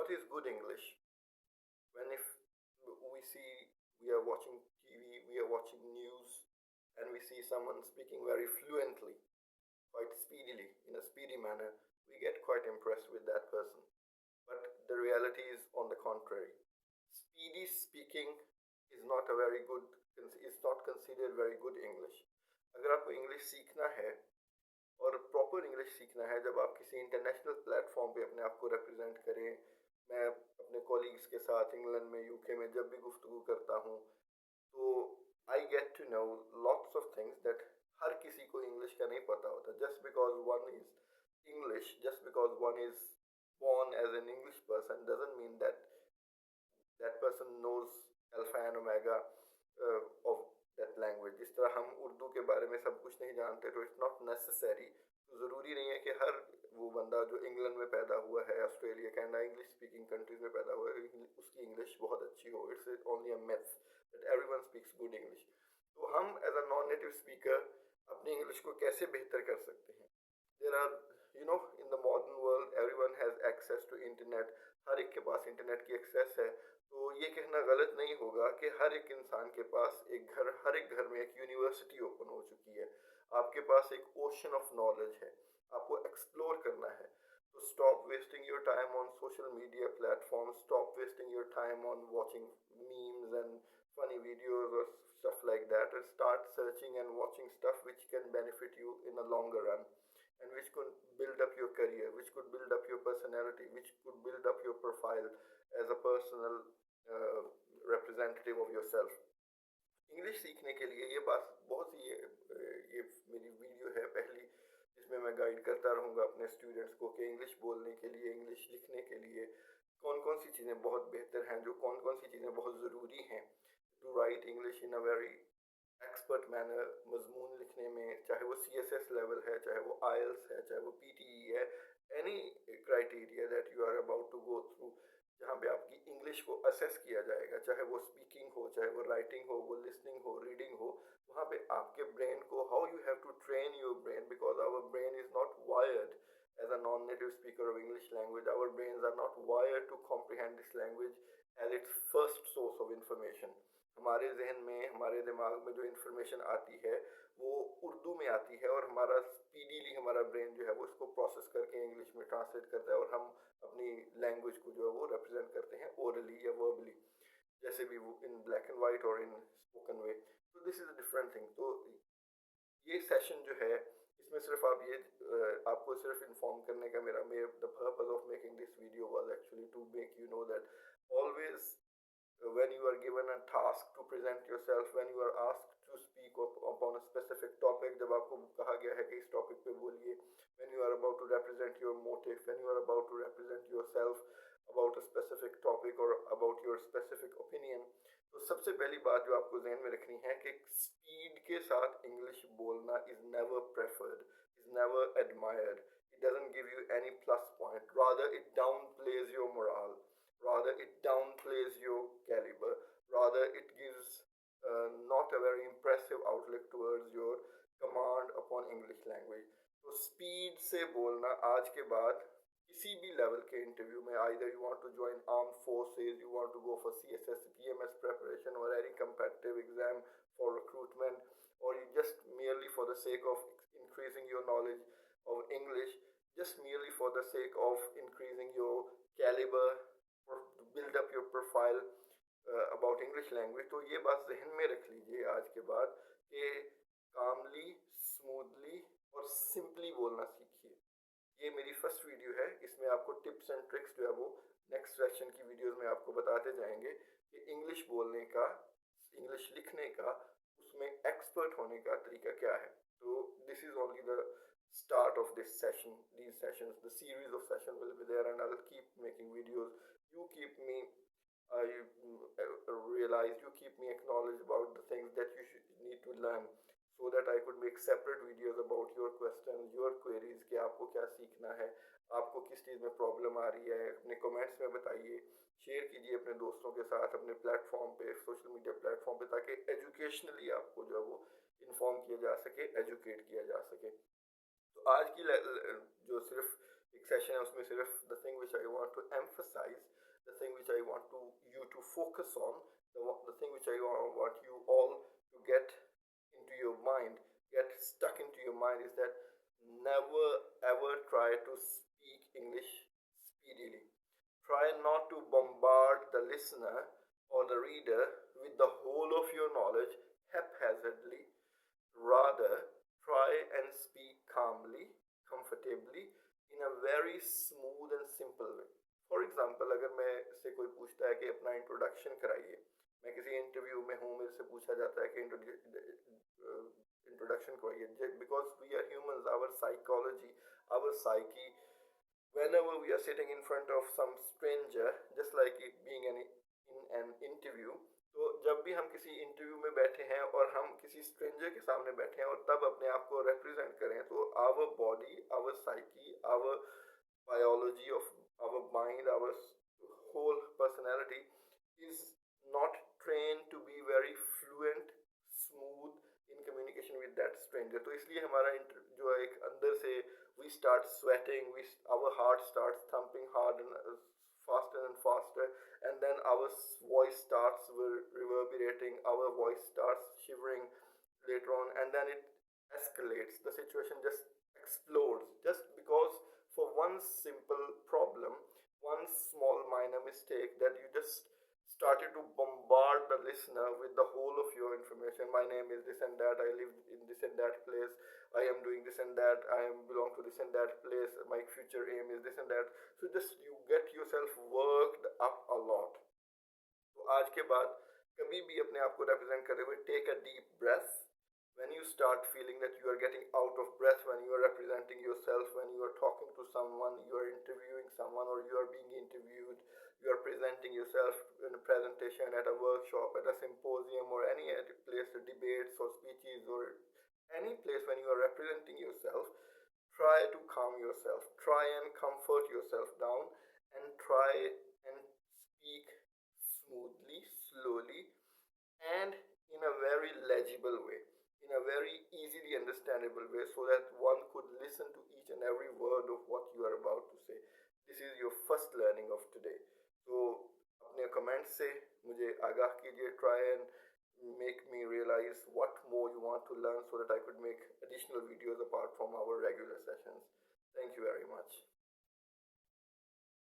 what is good English? When if we see, we are watching TV, we are watching news, and we see someone speaking very fluently, quite speedily, in a speedy manner, we get quite impressed with that person. But the reality is on the contrary. Speedy speaking is not a very good, is not considered very good English. अगर आपको English सीखना है और proper English सीखना है, जब आप किसी इंटरनेशनल प्लेटफॉर्म पे अपने आप को रिप्रेजेंट करें, मैं अपने कॉलीग्स के साथ इंग्लैंड में, यूके में जब भी गुफ्तगू करता हूँ, तो I get to know lots of things that हर किसी को इंग्लिश का नहीं पता होता. Just because one is English, just because one is born as an English person doesn't mean that that person knows alpha and omega of that language. जिस तरह हम उर्दू के बारे में सब कुछ नहीं जानते, तो इट्स नॉट नेसेसरी, तो ज़रूरी नहीं है कि हर वो बंदा जो इंग्लैंड में पैदा हुआ है, Australia, Canada, English speaking countries में पैदा हुआ है, उसकी इंग्लिश बहुत अच्छी हो. It's only a myth that everyone speaks good English. तो हम as a non native speaker अपनी इंग्लिश को कैसे बेहतर कर सकते हैं? There are, you know, in the modern world everyone has access to internet. हर एक के पास इंटरनेट की एक्सेस है. तो ये कहना गलत नहीं होगा कि हर एक इंसान के पास एक घर, हर एक घर में एक यूनिवर्सिटी ओपन हो चुकी है. आपके पास एक ओशन ऑफ नॉलेज है, आपको एक्सप्लोर करना है. तो stop wasting your time on social media platform, stop wasting your time on watching memes and funny videos or stuff like that, and start searching and watching stuff which can benefit you in a longer run, and which could build up your career, which could build up your personality, which could build up your profile as a personal representative of yourself. English सीखने के लिए ये बात बहुत ही, ये मेरी video है पहली, जिसमें मैं गाइड करता रहूँगा अपने स्टूडेंट्स को कि इंग्लिश बोलने के लिए, इंग्लिश लिखने के लिए कौन कौन सी चीज़ें बहुत बेहतर हैं, जो कौन कौन सी चीज़ें बहुत ज़रूरी हैं to write English in a very expert manner. मजमून लिखने में, चाहे वो CSS लेवल है, चाहे वो IELTS है, चाहे वो PTE है, any criteria that you are about to go through, जहाँ पे आपकी इंग्लिश को असेस किया जाएगा, चाहे वो स्पीकिंग हो, चाहे वो राइटिंग हो, वो लिसनिंग हो, रीडिंग हो, वहाँ पे आपके ब्रेन को, how you have to train your brain, because our brain is not wired as a non-native speaker of English language. Our brains are not wired to comprehend this language as its first source of information. हमारे जहन में, हमारे दिमाग में जो information आती है वो उर्दू में आती है, और हमारा स्पीडीली हमारा ब्रेन जो है वो इसको प्रोसेस करके इंग्लिश में ट्रांसलेट करता है, और हम अपनी लैंग्वेज को जो है वो रिप्रेजेंट करते हैं ओरली या वर्बली, जैसे भी वो इन ब्लैक एंड वाइट और इन स्पोकन वे. तो this is a different thing. तो ये सेशन जो है, इसमें सिर्फ आप ये आपको सिर्फ इन्फॉर्म करने का मेरा the purpose of making this video was actually to make you know that always when you are given a task to present yourself, when you are asked to speak upon a specific topic, जब आपको कहा गया है कि इस topic पे बोलिए, when you are about to represent your motive, when you are about to represent yourself about a specific topic or about your specific opinion, तो सबसे पहली बात जो आपको जहन में रखनी है कि स्पीड के साथ इंग्लिश बोलना is never preferred, is never admired. It doesn't give you any plus point, rather it downplays your morale, rather it downplays your caliber, rather it gives not a very impressive outlook towards your command upon English language. तो speed से बोलना आज के बाद किसी भी level के interview में, either you want to join armed forces, you want to go for CSS PMS preparation or any competitive exam for recruitment, or you just merely for the sake of increasing your knowledge of English, just merely for the sake of increasing your caliber, build up your profile about English language, तो ये बात जहन में रख लीजिए आज के बाद कि कामली, स्मूथली और सिंपली बोलना सीखिए. ये मेरी फर्स्ट वीडियो है, इसमें आपको टिप्स एंड ट्रिक्स जो है वो नेक्स्ट सेशन की वीडियोस में आपको बताते जाएंगे कि इंग्लिश बोलने का, इंग्लिश लिखने का, उसमें एक्सपर्ट होने का तरीका क्या है. तो this is only the start of this session, these sessions, the series of sessions will be there, and I will keep making videos. You keep me realize, you keep me acknowledge about the things that you need to learn, so that I could make separate videos about your questions, your queries, कि आपको क्या सीखना है, आपको किस चीज़ में problem आ रही है, अपने कमेंट्स में बताइए, शेयर कीजिए अपने दोस्तों के साथ अपने प्लेटफॉर्म पे, सोशल मीडिया प्लेटफॉर्म पे, ताकि एजुकेशनली आपको जो है वो इन्फॉर्म किया जा सके, एजुकेट किया जा सके. तो आज की जो सिर्फ एक सेशन है उसमें सिर्फ the thing which I want to emphasize, the thing which I want to you to focus on, the thing which I want you all to get into your mind, get stuck into your mind is that never ever try to speak English speedily. Try not to bombard the listener or the reader with the whole of your knowledge haphazardly. Rather, try and speak calmly, comfortably, in a very smooth and simple way. For example अगर मैं से कोई पूछता है कि अपना introduction कराइए, मैं किसी इंटरव्यू में हूँ, मेरे से पूछा जाता है कि इंट्रोडक्शन कराइए, because we are humans, our psychology, our psyche, whenever we are sitting in front of some stranger, just like it being in an interview, तो जब भी हम किसी इंटरव्यू में बैठे हैं और हम किसी स्ट्रेंजर के सामने बैठे हैं और तब अपने आप को रिप्रेजेंट करें, तो our body, our psyche, our biology of our mind, our whole personality is not trained to be very fluent, smooth in communication with that stranger. तो इसलिए हमारा जो एक अंदर से we start sweating, our heart starts thumping hard and faster, and then our voice starts reverberating, our voice starts shivering later on, and then it escalates. The situation just explodes just because for one simple problem, one small minor mistake that you just started to bombard the listener with the whole of your information. My name is this and that, I live in this and that place, I am doing this and that, I am belong to this and that place, my future aim is this and that. So just you get yourself worked up a lot. तो आज के बाद कभी भी अपने आप को represent करते हुए take a deep breath. When you start feeling that you are getting out of breath, when you are representing yourself, when you are talking to someone, you are interviewing someone, or you are being interviewed, you are presenting yourself in a presentation, at a workshop, at a symposium, or any place, debates or speeches, or any place when you are representing yourself, try to calm yourself, try and comfort yourself down, and try and speak smoothly, slowly, and in a very legible way, in a very easily understandable way, so that one could listen to each and every word of what you are about to say. This is your first learning of today. So अपने comments से मुझे आगाह कीजिए. Try and make me realize what more you want to learn so that I could make additional videos apart from our regular sessions. Thank you very much.